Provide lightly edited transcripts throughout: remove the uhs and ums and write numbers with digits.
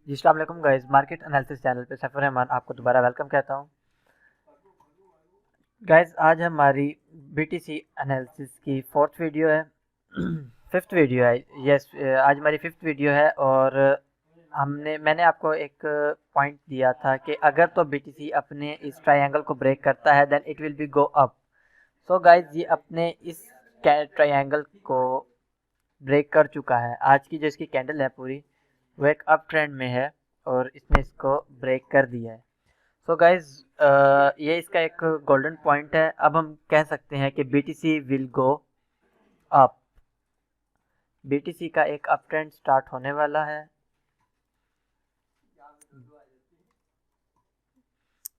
जी अस्सलाम वालेकुम guys, market analysis channel पे सफ़र रहमान आपको दोबारा वेलकम कहता हूँ। गाइस आज हमारी बीटीसी एनालिसिस की फोर्थ वीडियो है फिफ्थ वीडियो है। यस, आज हमारी फिफ्थ वीडियो है और मैंने आपको एक पॉइंट दिया था कि अगर तो बीटीसी अपने इस ट्रायंगल को ब्रेक करता है then it will be go up. So guys ये अपने इस ट्रायंगल को ब्रेक कर चुका है। आज की जो इसकी कैंडल है पूरी वो एक अप ट्रेंड में है और इसने इसको ब्रेक कर दिया है। सो गाइज ये इसका एक गोल्डन पॉइंट है। अब हम कह सकते हैं कि BTC will go up. BTC का एक अप ट्रेंड स्टार्ट होने वाला है।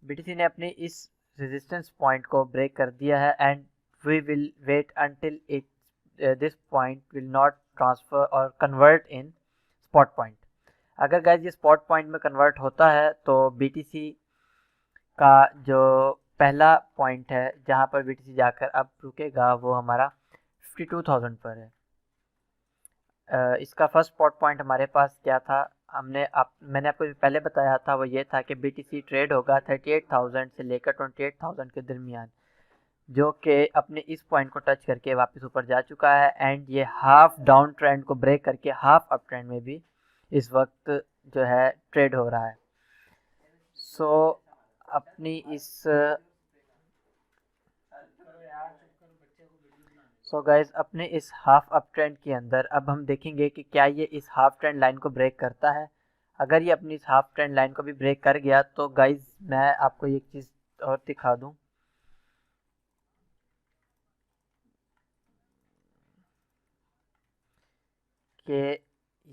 बीटीसी ने अपनी इस रेजिस्टेंस पॉइंट को ब्रेक कर दिया है and we will wait until it this point will not transfer और कन्वर्ट इन स्पॉट पॉइंट। अगर गाइज ये स्पॉट पॉइंट में कन्वर्ट होता है तो बीटीसी का जो पहला पॉइंट है जहां पर बीटीसी जाकर अब रुकेगा वो हमारा 52,000 पर है। इसका फर्स्ट स्पॉट पॉइंट हमारे पास क्या था, मैंने आपको पहले बताया था, वो ये था कि बीटीसी ट्रेड होगा 38,000 से लेकर 28,000 के दरमियान, जो कि अपने इस पॉइंट को टच करके वापस ऊपर जा चुका है एंड ये हाफ डाउन ट्रेंड को ब्रेक करके हाफ अप ट्रेंड में भी इस वक्त जो है ट्रेड हो रहा है। सो अपनी इस सो गाइज अपने इस हाफ अप ट्रेंड के अंदर अब हम देखेंगे कि क्या ये इस हाफ ट्रेंड लाइन को ब्रेक करता है। अगर ये अपनी इस हाफ ट्रेंड लाइन को भी ब्रेक कर गया तो गाइज मैं आपको एक चीज़ और दिखा दूं कि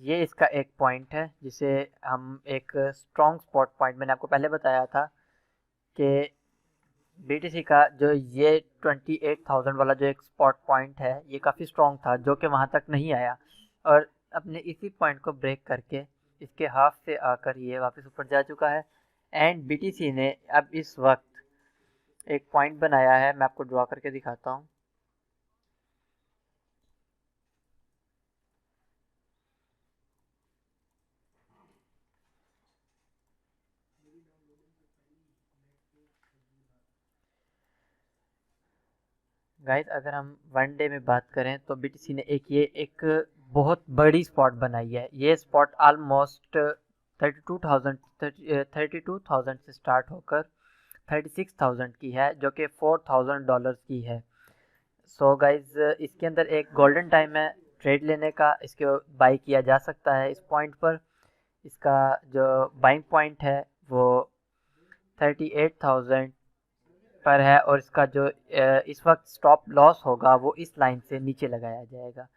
ये इसका एक पॉइंट है जिसे हम एक स्ट्रॉन्ग स्पॉट पॉइंट, मैंने आपको पहले बताया था कि बीटीसी का जो ये 28,000 वाला जो एक स्पॉट पॉइंट है ये काफ़ी स्ट्रॉन्ग था, जो कि वहाँ तक नहीं आया और अपने इसी पॉइंट को ब्रेक करके इसके हाफ से आकर ये वापस ऊपर जा चुका है एंड बीटीसी ने अब इस वक्त एक पॉइंट बनाया है। मैं आपको ड्रॉ करके दिखाता हूँ। गाइस अगर हम वन डे में बात करें तो बीटीसी ने एक बहुत बड़ी स्पॉट बनाई है। ये स्पॉट ऑलमोस्ट 32,000 से स्टार्ट होकर 36,000 की है, जो कि $4,000 की है। सो गाइज इसके अंदर एक गोल्डन टाइम है ट्रेड लेने का, इसको बाई किया जा सकता है इस पॉइंट पर। इसका जो बाइंग पॉइंट है वो 38,000 पर है और इसका जो इस वक्त स्टॉप लॉस होगा वो इस लाइन से नीचे लगाया जाएगा,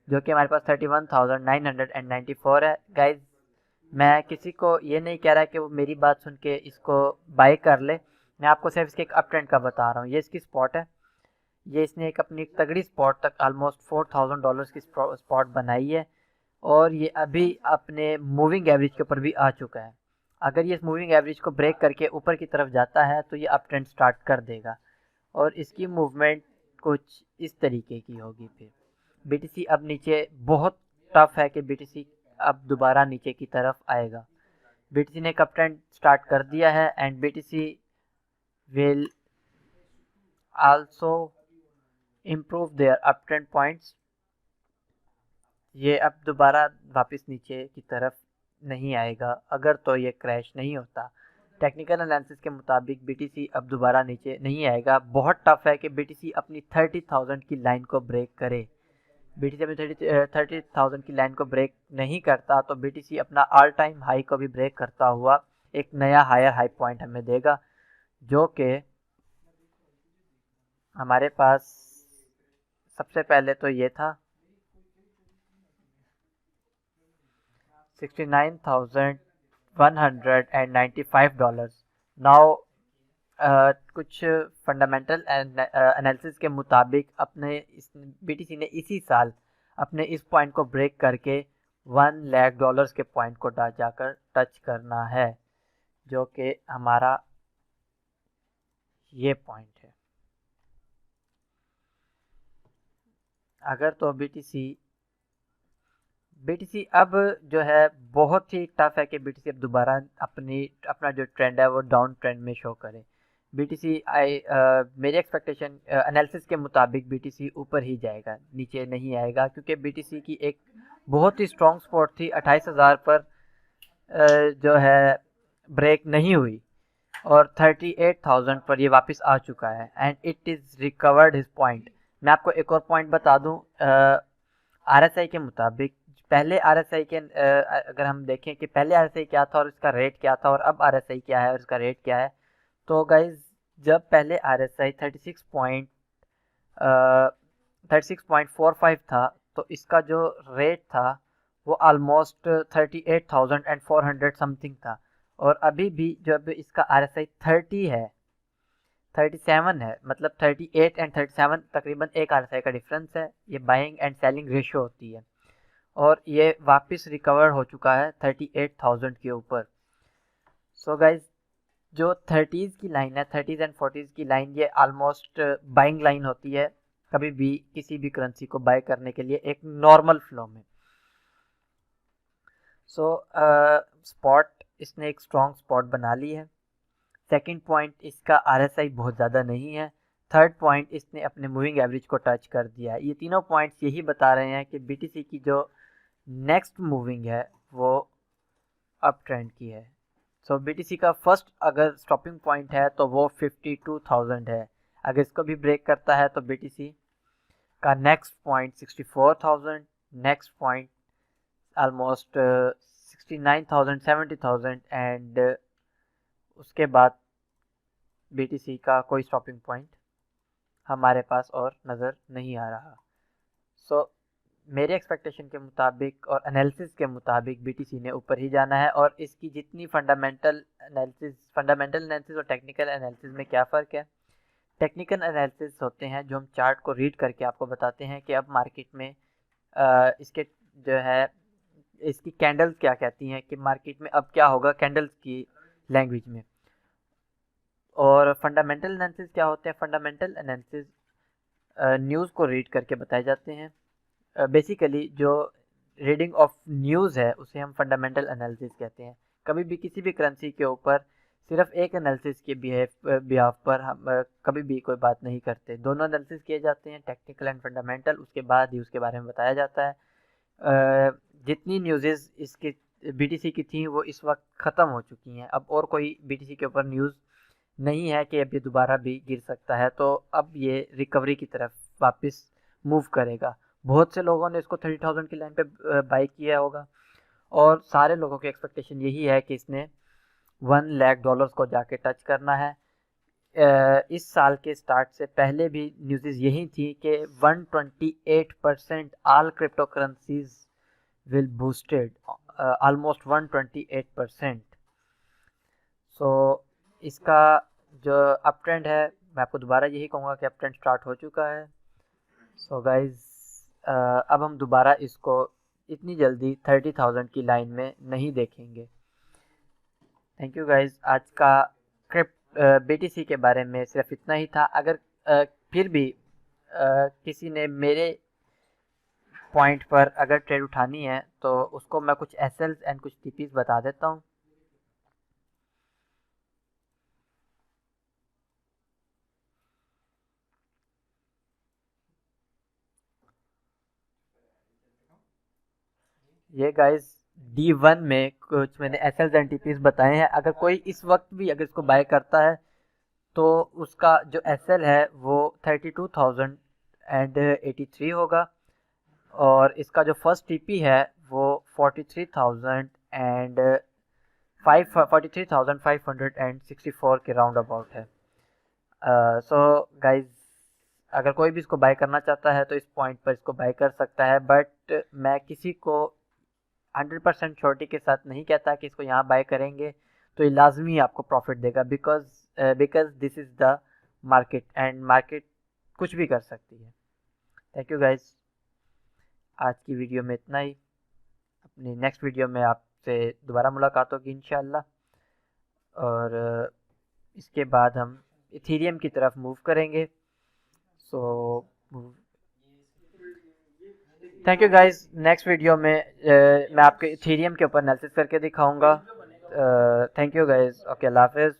जो कि हमारे पास 31,994 है। गाइज मैं किसी को ये नहीं कह रहा कि वो मेरी बात सुन के इसको बाय कर ले, मैं आपको सिर्फ इसके एक अप ट्रेंड का बता रहा हूँ। ये इसकी स्पॉट है, ये इसने एक अपनी तगड़ी स्पॉट तक ऑलमोस्ट $4,000 की स्पॉट बनाई है और ये अभी अपने मूविंग एवरेज के ऊपर भी आ चुका है। अगर ये इस मूविंग एवरेज को ब्रेक करके ऊपर की तरफ जाता है तो ये अप ट्रेंड स्टार्ट कर देगा और इसकी मूवमेंट कुछ इस तरीके की होगी। फिर बीटीसी अब नीचे बहुत टफ है कि बीटीसी अब दोबारा नीचे की तरफ आएगा। बीटीसी ने एक अप ट्रेंड स्टार्ट कर दिया है and BTC will also improve their up trend points. ये अब दोबारा वापस नीचे की तरफ नहीं आएगा अगर तो ये क्रैश नहीं होता। टेक्निकल एनालिसिस के मुताबिक बीटीसी अब दोबारा नीचे नहीं आएगा। बहुत टफ है कि बीटीसी अपनी 30,000 की लाइन को ब्रेक करे। बीटीसी अपनी 30,000 की लाइन को ब्रेक नहीं करता तो बीटीसी अपना ऑल टाइम हाई को भी ब्रेक करता हुआ एक नया हायर हाई पॉइंट हमें देगा, जो कि हमारे पास सबसे पहले तो ये था $69,195। नाउ कुछ फंडामेंटल एनालिसिस के मुताबिक अपने बीटीसी ने इसी साल अपने इस पॉइंट को ब्रेक करके $1 लाख के पॉइंट को जाकर टच करना है, जो कि हमारा ये पॉइंट है। अगर तो बीटीसी बीटीसी अब जो है बहुत ही टफ है कि बीटीसी अब दोबारा अपना जो ट्रेंड है वो डाउन ट्रेंड में शो करे। बीटीसी मेरी एक्सपेक्टेशन एनालिसिस के मुताबिक बीटीसी ऊपर ही जाएगा, नीचे नहीं आएगा, क्योंकि बीटीसी की एक बहुत ही स्ट्रॉन्ग सपोर्ट थी 28,000 पर, जो है ब्रेक नहीं हुई, और 38,000 पर ये वापस आ चुका है and it is recovered his point. मैं आपको एक और पॉइंट बता दूं, आरएसआई के मुताबिक पहले आरएसआई के अगर हम देखें कि पहले आरएसआई क्या था और इसका रेट क्या था और अब आरएसआई क्या है और इसका रेट क्या है, तो गाइज जब पहले आरएसआई 36.45 था, तो इसका जो रेट था वो ऑलमोस्ट 38,400 समथिंग था, और अभी भी जब इसका आरएसआई 37 है, मतलब 38 एंड 37 तकरीबन एक आरएसआई का डिफरेंस है, ये बाइंग एंड सेलिंग रेशियो होती है, और ये वापस रिकवर हो चुका है 38,000 के ऊपर। सो गाइज जो 30s की लाइन है, 30s एंड 40s की लाइन, ये ऑलमोस्ट बाइंग लाइन होती है कभी भी किसी भी करेंसी को बाय करने के लिए एक नॉर्मल फ्लो में। सो स्पॉट इसने एक स्ट्रॉन्ग स्पॉट बना ली है। सेकंड पॉइंट, इसका आरएसआई बहुत ज़्यादा नहीं है। थर्ड पॉइंट, इसने अपने मूविंग एवरेज को टच कर दिया है। ये तीनों पॉइंट्स यही बता रहे हैं कि बीटीसी की जो नेक्स्ट मूविंग है वो अप ट्रेंड की है। सो बीटीसी का फर्स्ट अगर स्टॉपिंग पॉइंट है तो वो 52,000 है। अगर इसको भी ब्रेक करता है तो बीटीसी का next point 64,000, next point almost 69,000, 70,000, and उसके बाद बीटीसी का कोई स्टॉपिंग पॉइंट हमारे पास और नज़र नहीं आ रहा। सो मेरे एक्सपेक्टेशन के मुताबिक और एनालिसिस के मुताबिक बीटीसी ने ऊपर ही जाना है, और इसकी जितनी फंडामेंटल एनालिसिस और टेक्निकल एनालिसिस में क्या फ़र्क है। टेक्निकल एनालिसिस होते हैं जो हम चार्ट को रीड करके आपको बताते हैं कि अब मार्केट में इसके जो है इसकी कैंडल्स क्या कहती हैं, कि मार्केट में अब क्या होगा कैंडल्स की लैंग्वेज में। और फंडामेंटल एनालिसिस क्या होते हैं? फंडामेंटल एनालिसिस न्यूज़ को रीड करके बताए जाते हैं। बेसिकली जो रीडिंग ऑफ न्यूज़ है उसे हम फंडामेंटल एनालिसिस कहते हैं। कभी भी किसी भी करेंसी के ऊपर सिर्फ एक एनालिसिस के बिहाफ पर हम कभी भी कोई बात नहीं करते। दोनों एनालिसिस किए जाते हैं, टेक्निकल एंड फंडामेंटल, उसके बाद ही उसके बारे में बताया जाता है। जितनी न्यूज़ेस इसके बीटीसी की थी वो इस वक्त ख़त्म हो चुकी हैं। अब और कोई बीटीसी के ऊपर न्यूज़ नहीं है कि अब ये दोबारा भी गिर सकता है, तो अब ये रिकवरी की तरफ वापस मूव करेगा। बहुत से लोगों ने इसको 30,000 की लाइन पे बाई किया होगा, और सारे लोगों की एक्सपेक्टेशन यही है कि इसने $1 लाख को जाके टच करना है। इस साल के स्टार्ट से पहले भी न्यूज़ यही थी कि 128% all crypto currencies will boosted, almost 128%। सो इसका जो अप ट्रेंड है, मैं आपको दोबारा यही कहूँगा कि अप ट्रेंड स्टार्ट हो चुका है। सो गाइज अब हम दोबारा इसको इतनी जल्दी 30,000 की लाइन में नहीं देखेंगे। Thank you guys. आज का बीटीसी के बारे में सिर्फ इतना ही था। अगर फिर भी किसी ने मेरे पॉइंट पर अगर ट्रेड उठानी है तो उसको मैं कुछ एसएल्स एंड कुछ टीपीज बता देता हूँ। ये गाइस D1 में कुछ मैंने एसएल्स एंड टीपीज बताए हैं। अगर कोई इस वक्त भी अगर इसको बाय करता है तो उसका जो एसएल है वो 32,083 होगा, और इसका जो फर्स्ट टीपी है वो 43,564 के राउंड अबाउट है। सो गाइज अगर कोई भी इसको बाय करना चाहता है तो इस पॉइंट पर इसको बाय कर सकता है, बट मैं किसी को 100% श्योरिटी के साथ नहीं कहता कि इसको यहाँ बाय करेंगे तो ये लाजमी आपको प्रॉफिट देगा, because this is the market, and market कुछ भी कर सकती है। Thank you guys. आज की वीडियो में इतना ही। अपनी नेक्स्ट वीडियो में आपसे दोबारा मुलाकात होगी इंशाल्लाह, और इसके बाद हम इथीरियम की तरफ मूव करेंगे। So thank you guys, next video में मैं आपके इथेरियम के ऊपर एनालिसिस करके दिखाऊंगा। थैंक यू गाइस, ओके, अल्लाह हाफिज़।